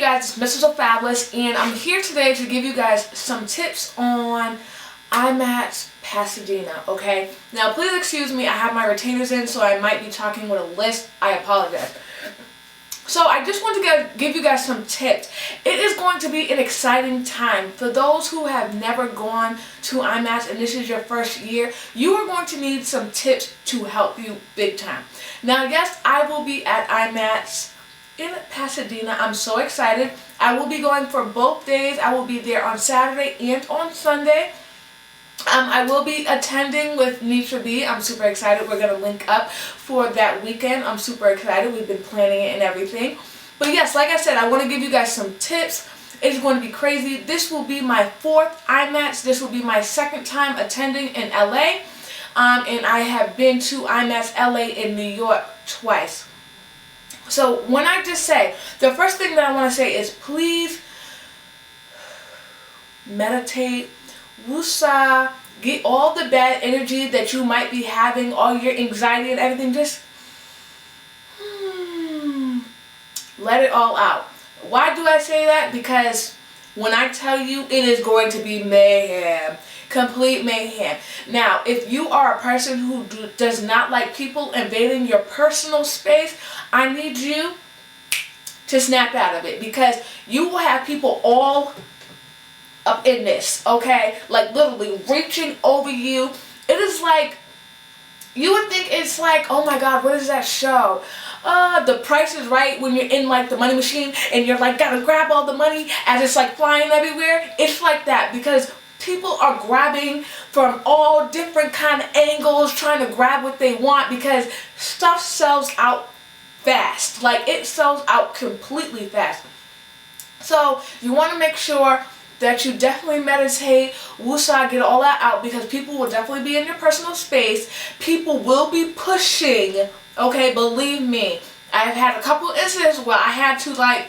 guys? It's Mr. So Fabulous, and I'm here today to give you guys some tips on Imats Pasadena, okay? Now, please excuse me, I have my retainers in, so I might be talking with a list. I apologize. So, I just want to give you guys some tips. It is going to be an exciting time. For those who have never gone to Imats and this is your first year, you are going to need some tips to help you big time. Now, yes, I will be at Imats in Pasadena. I'm so excited. I will be going for both days. I will be there on Saturday and on Sunday. I will be attending with Nisha B. I'm super excited. We're going to link up for that weekend. I'm super excited. We've been planning it and everything. But yes, like I said, I want to give you guys some tips. It's going to be crazy. This will be my 4th Imats. This will be my 2nd time attending in LA. And I have been to Imats LA in New York twice. So when I just say, the first thing that I want to say is please meditate, woosah, get all the bad energy that you might be having, all your anxiety and everything, just let it all out. Why do I say that? Because when I tell you, it is going to be mayhem. Complete mayhem. Now, if you are a person who does not like people invading your personal space, I need you to snap out of it, because you will have people all up in this, okay? Like literally reaching over you. It is like, you would think it's like, oh my God, what is that show? The Price is Right, when you're in like the money machine and you're like gotta grab all the money as it's like flying everywhere. It's like that, because people are grabbing from all different kind of angles, trying to grab what they want, because stuff sells out fast. Like, it sells out completely fast. So you want to make sure that you definitely meditate, woosah, get all that out, because people will definitely be in your personal space. People will be pushing, okay, believe me. I've had a couple incidents where I had to like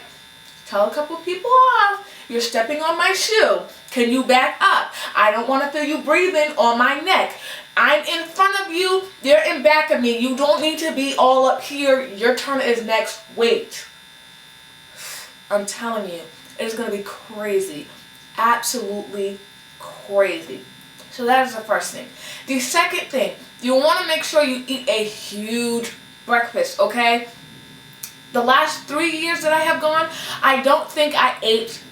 tell a couple people off. You're stepping on my shoe. Can you back up? I don't want to feel you breathing on my neck. I'm in front of you. You're in back of me. You don't need to be all up here. Your turn is next. Wait. I'm telling you, it's going to be crazy. Absolutely crazy. So that is the first thing. The second thing, you want to make sure you eat a huge breakfast, okay? The last 3 years that I have gone, I don't think I ate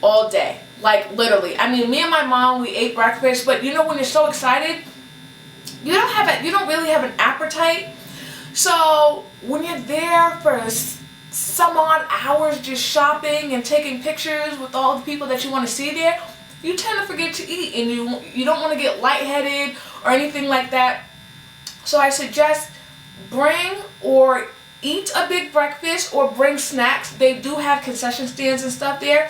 all day. Like, literally. I mean, me and my mom, we ate breakfast, but you know when you're so excited, you don't really have an appetite. So when you're there for some odd hours just shopping and taking pictures with all the people that you want to see there, you tend to forget to eat, and you don't want to get lightheaded or anything like that. So I suggest bring or eat a big breakfast or bring snacks. They do have concession stands and stuff there.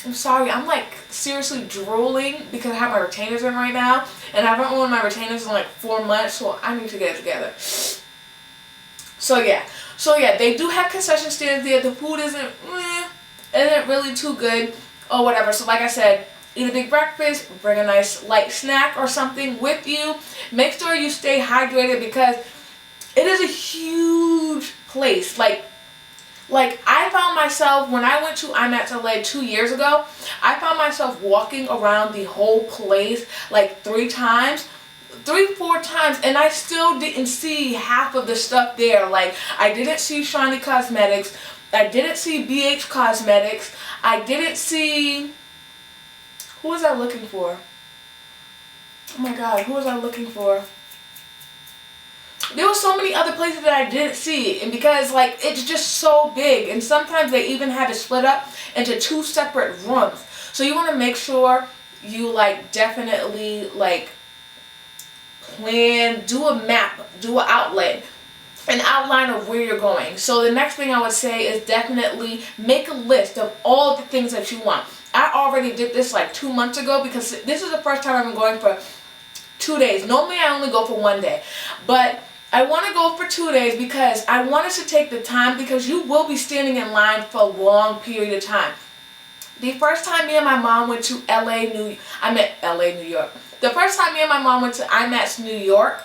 I'm sorry, I'm like seriously drooling because I have my retainers in right now, and I haven't worn my retainers in like 4 months, so I need to get it together. So yeah, they do have concession stands there. The food isn't really too good or whatever. So like I said, eat a big breakfast, bring a nice light snack or something with you. Make sure you stay hydrated, because it is a huge place. Like I found myself, when I went to Imats LA 2 years ago, I found myself walking around the whole place like 3, 4 times, and I still didn't see half of the stuff there. Like, I didn't see Shiny Cosmetics, I didn't see BH Cosmetics, I didn't see, who was I looking for? Oh my God, who was I looking for? There were so many other places that I didn't see, and because like it's just so big, and sometimes they even have it split up into 2 separate rooms. So you want to make sure you like definitely like plan, do a map, do an outline of where you're going. So the next thing I would say is definitely make a list of all the things that you want. I already did this like 2 months ago, because this is the first time I'm going for 2 days. Normally I only go for 1 day, but I want to go for 2 days because I wanted to take the time, because you will be standing in line for a long period of time. The first time me and my mom went to New York. The first time me and my mom went to Imats New York,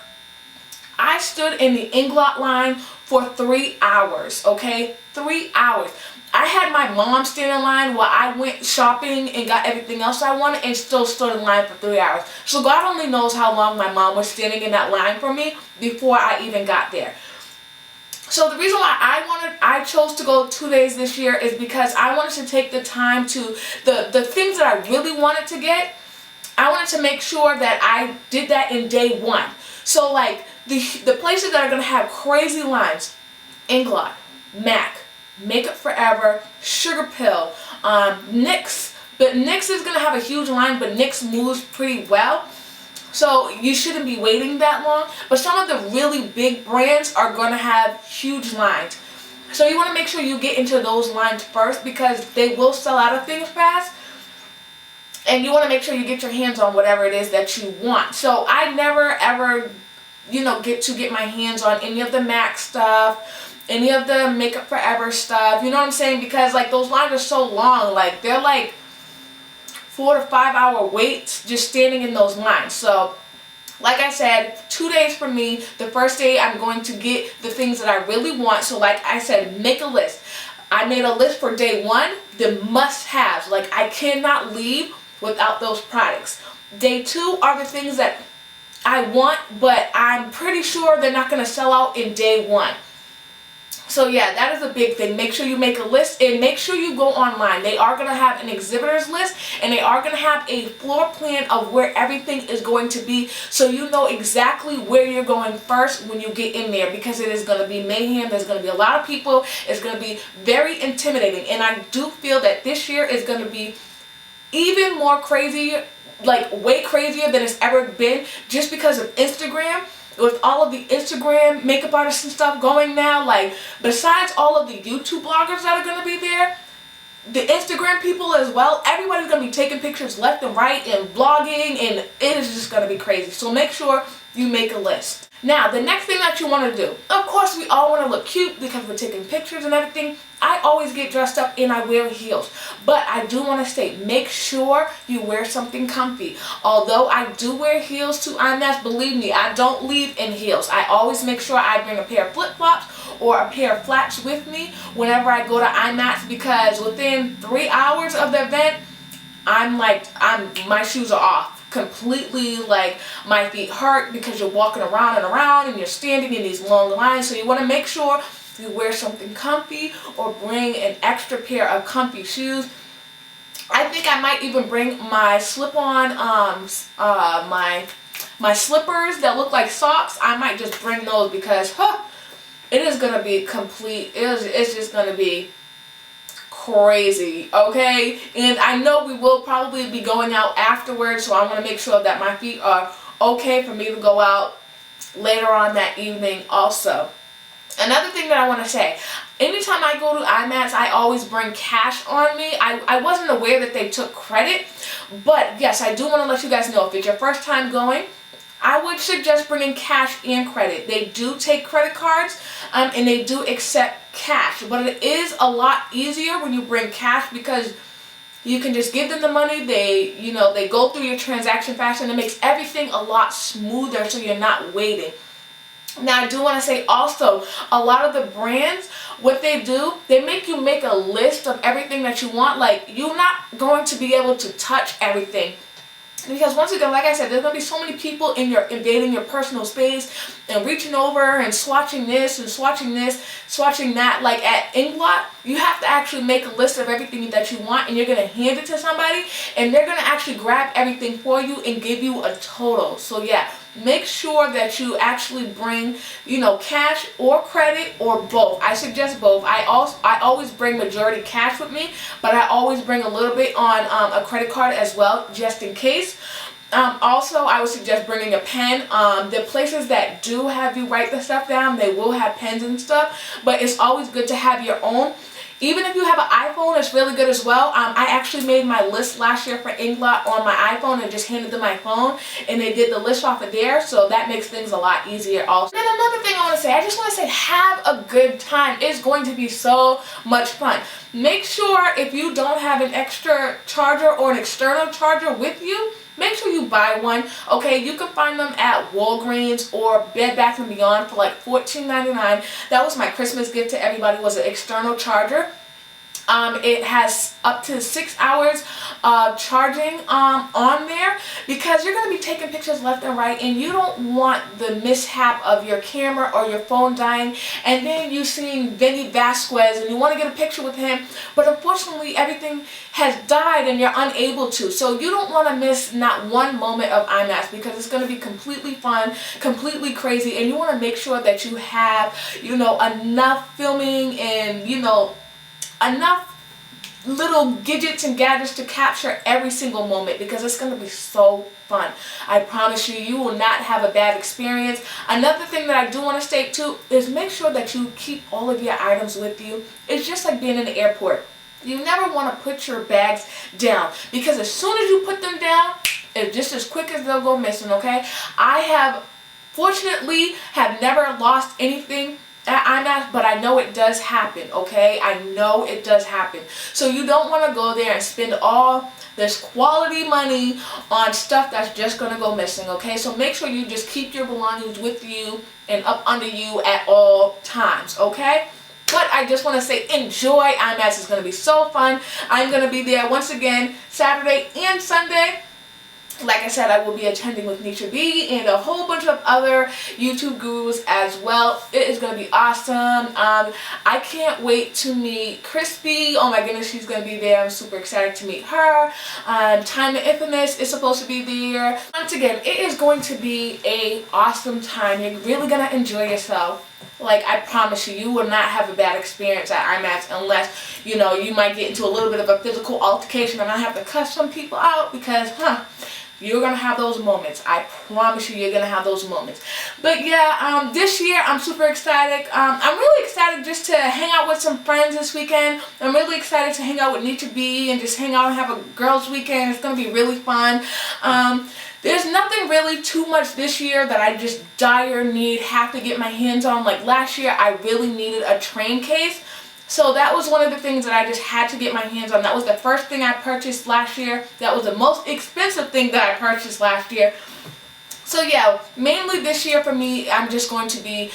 I stood in the Inglot line for 3 hours, okay? 3 hours. I had my my mom stand in line while I went shopping and got everything else I wanted and still stood in line for 3 hours. So God only knows how long my mom was standing in that line for me before I even got there. So the reason why I chose to go 2 days this year is because I wanted to take the time to, the things that I really wanted to get, I wanted to make sure that I did that in day one. So like the places that are going to have crazy lines, Inglot, MAC, Makeup Forever, Sugar Pill, NYX. But NYX is going to have a huge line, but NYX moves pretty well. So you shouldn't be waiting that long. But some of the really big brands are going to have huge lines. So you want to make sure you get into those lines first because they will sell out of things fast. And you want to make sure you get your hands on whatever it is that you want. So I never ever, get my hands on any of the MAC stuff, any of the Makeup Forever stuff. You know what I'm saying? Because like those lines are so long. Like they're like 4 to 5 hour waits just standing in those lines. So like I said, 2 days for me. The first day I'm going to get the things that I really want. So like I said, make a list. I made a list for day one, the must-haves. Like I cannot leave without those products. Day two are the things that I want, but I'm pretty sure they're not going to sell out in day one. So yeah, that is a big thing. Make sure you make a list and make sure you go online. They are going to have an exhibitor's list and they are going to have a floor plan of where everything is going to be, so you know exactly where you're going first when you get in there, because it is going to be mayhem. There's going to be a lot of people. It's going to be very intimidating, and I do feel that this year is going to be even more crazy, like way crazier than it's ever been, just because of Instagram. With all of the Instagram makeup artists and stuff going now, like besides all of the YouTube bloggers that are going to be there, the Instagram people as well, everybody's going to be taking pictures left and right and vlogging, and it is just going to be crazy. So make sure you make a list. Now, the next thing that you want to do, of course we all want to look cute because we're taking pictures and everything. I always get dressed up and I wear heels. But I do want to state, make sure you wear something comfy. Although I do wear heels to IMATS, believe me, I don't leave in heels. I always make sure I bring a pair of flip-flops or a pair of flats with me whenever I go to IMATS, because within 3 hours of the event, my shoes are off. Completely, like my feet hurt because you're walking around and around and you're standing in these long lines. So you want to make sure you wear something comfy or bring an extra pair of comfy shoes. I think I might even bring my slip-on, my slippers that look like socks. I might just bring those because it is going to be it's just going to be crazy, okay? And I know we will probably be going out afterwards, so I want to make sure that my feet are okay for me to go out later on that evening also. Another thing that I want to say, anytime I go to IMATS, I always bring cash on me. I wasn't aware that they took credit, but yes, I do want to let you guys know, if it's your first time going, I would suggest bringing cash and credit. They do take credit cards and they do accept cash, but it is a lot easier when you bring cash because you can just give them the money. They go through your transaction fast, and it makes everything a lot smoother, so you're not waiting. Now, I do want to say also, a lot of the brands, what they do, they make you make a list of everything that you want. Like, you're not going to be able to touch everything. Because once again, like I said, there's going to be so many people invading your personal space and reaching over and swatching this and swatching that. Like at Inglot, you have to actually make a list of everything that you want, and you're going to hand it to somebody, and they're going to actually grab everything for you and give you a total. So yeah, make sure that you actually bring, cash or credit or both. I suggest both. I always bring majority cash with me, but I always bring a little bit on a credit card as well, just in case. Also, I would suggest bringing a pen. The places that do have you write the stuff down, they will have pens and stuff, but it's always good to have your own. Even if you have an iPhone, it's really good as well. I actually made my list last year for Inglot on my iPhone and just handed them my phone, and they did the list off of there, so that makes things a lot easier also. And then another thing I want to say, I just want to say, have a good time. It's going to be so much fun. Make sure if you don't have an extra charger or an external charger with you, make sure you buy one. Okay, you can find them at Walgreens or Bed Bath & Beyond for like $14.99. That was my Christmas gift to everybody, was an external charger. It has up to 6 hours charging on there, because you're going to be taking pictures left and right, and you don't want the mishap of your camera or your phone dying, and then you seeing Vinny Vasquez and you want to get a picture with him, but unfortunately everything has died and you're unable to. So you don't want to miss not one moment of IMATS, because it's going to be completely fun, completely crazy, and you want to make sure that you have, you know, enough filming and, you know, enough little gadgets and gadgets to capture every single moment, because it's going to be so fun. I promise you, you will not have a bad experience. Another thing that I do want to state too is make sure that you keep all of your items with you. It's just like being in the airport. You never want to put your bags down, because as soon as you put them down, it's just as quick as they'll go missing, okay? I have, fortunately, have never lost anything at IMAX, but I know it does happen, okay? I know it does happen. So you don't want to go there and spend all this quality money on stuff that's just going to go missing, okay? So make sure you just keep your belongings with you and up under you at all times, okay? But I just want to say, enjoy IMAX. It's going to be so fun. I'm going to be there once again Saturday and Sunday. Like I said, I will be attending with Nisha B and a whole bunch of other YouTube gurus as well. It is going to be awesome. I can't wait to meet Crispy. Oh my goodness, she's going to be there. I'm super excited to meet her. Time and Infamous is supposed to be there. Once again, it is going to be an awesome time. You're really going to enjoy yourself. Like, I promise you, you will not have a bad experience at IMAX, unless, you know, you might get into a little bit of a physical altercation and I have to cuss some people out, because, you're going to have those moments. I promise you, you're going to have those moments. But yeah, this year, I'm super excited. I'm really excited just to hang out with some friends this weekend. I'm really excited to hang out with Nature B and just hang out and have a girls' weekend. It's going to be really fun. There's nothing really too much this year that I just have to get my hands on. Like last year, I really needed a train case. So that was one of the things that I just had to get my hands on. That was the first thing I purchased last year. That was the most expensive thing that I purchased last year. So yeah, mainly this year for me, I'm just going to be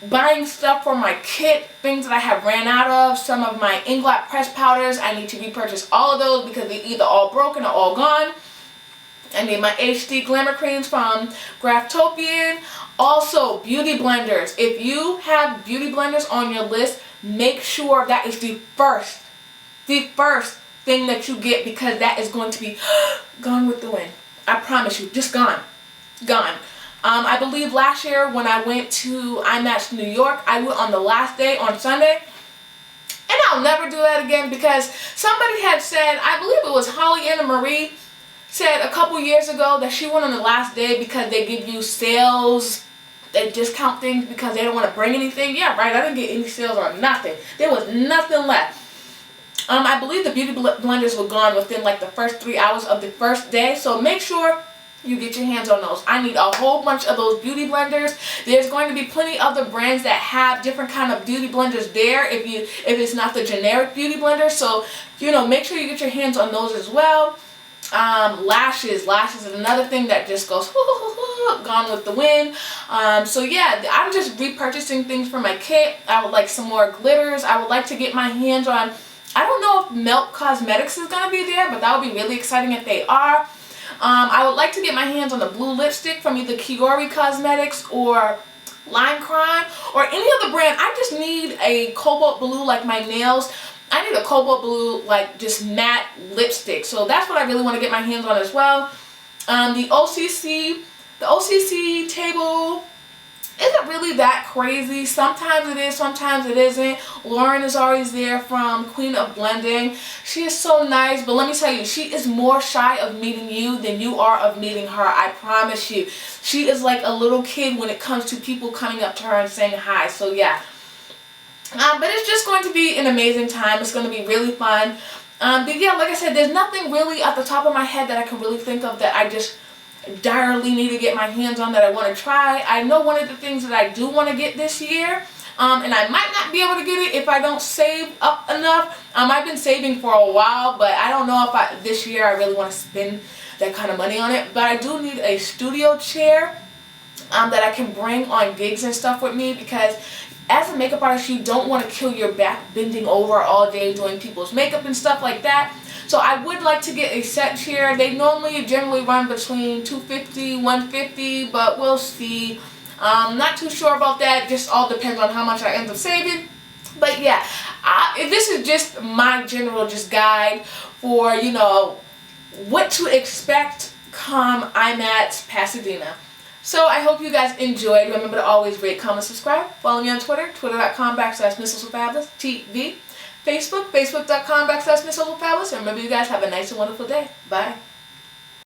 buying stuff for my kit, things that I have ran out of. Some of my Inglot press powders, I need to repurchase all of those because they're either all broken or all gone. I need my HD Glamour Creams from Graftopian. Also, beauty blenders. If you have beauty blenders on your list, make sure that is the first thing that you get, because that is going to be gone with the wind. I promise you, just gone. I believe last year when I went to IMAX New York, I went on the last day on Sunday. And I'll never do that again, because somebody had said, I believe it was Holly Anna Marie, said a couple years ago that she went on the last day because they give you sales, they discount things because they don't want to bring anything. Yeah, right, I didn't get any sales on nothing. There was nothing left. I believe the beauty blenders were gone within like the first 3 hours of the first day, so make sure you get your hands on those. I need a whole bunch of those beauty blenders. There's going to be plenty other brands that have different kind of beauty blenders there if it's not the generic beauty blender. So, you know, make sure you get your hands on those as well. Lashes is another thing that just goes gone with the wind. So yeah, I'm just repurchasing things for my kit. I would like some more glitters. I would like to get my hands on, I don't know if Milk Cosmetics is going to be there, but that would be really exciting if they are. I would like to get my hands on the blue lipstick from either Kiori Cosmetics or Lime Crime or any other brand. I just need a cobalt blue, like my nails. I need a cobalt blue, like just matte lipstick. So that's what I really want to get my hands on as well. The OCC table isn't really that crazy. Sometimes it is, sometimes it isn't. Lauren is always there from Queen of Blending. She is so nice, but let me tell you, she is more shy of meeting you than you are of meeting her. I promise you. She is like a little kid when it comes to people coming up to her and saying hi. So yeah. But it's just going to be an amazing time. It's going to be really fun. But yeah, like I said, there's nothing really at the top of my head that I can really think of that I just direly need to get my hands on that I want to try. I know one of the things that I do want to get this year, and I might not be able to get it if I don't save up enough. I've been saving for a while, but I don't know if this year I really want to spend that kind of money on it. But I do need a studio chair that I can bring on gigs and stuff with me, because as a makeup artist, you don't want to kill your back bending over all day doing people's makeup and stuff like that. So I would like to get a set chair. They generally run between $250, $150, but we'll see. Not too sure about that. Just all depends on how much I end up saving. But yeah, this is just my general guide for, what to expect come Imats Pasadena. So I hope you guys enjoyed. Remember to always rate, comment, subscribe. Follow me on Twitter, twitter.com/MissSocialFabulous, TV, Facebook, facebook.com/MissSocialFabulous. And remember, you guys have a nice and wonderful day. Bye.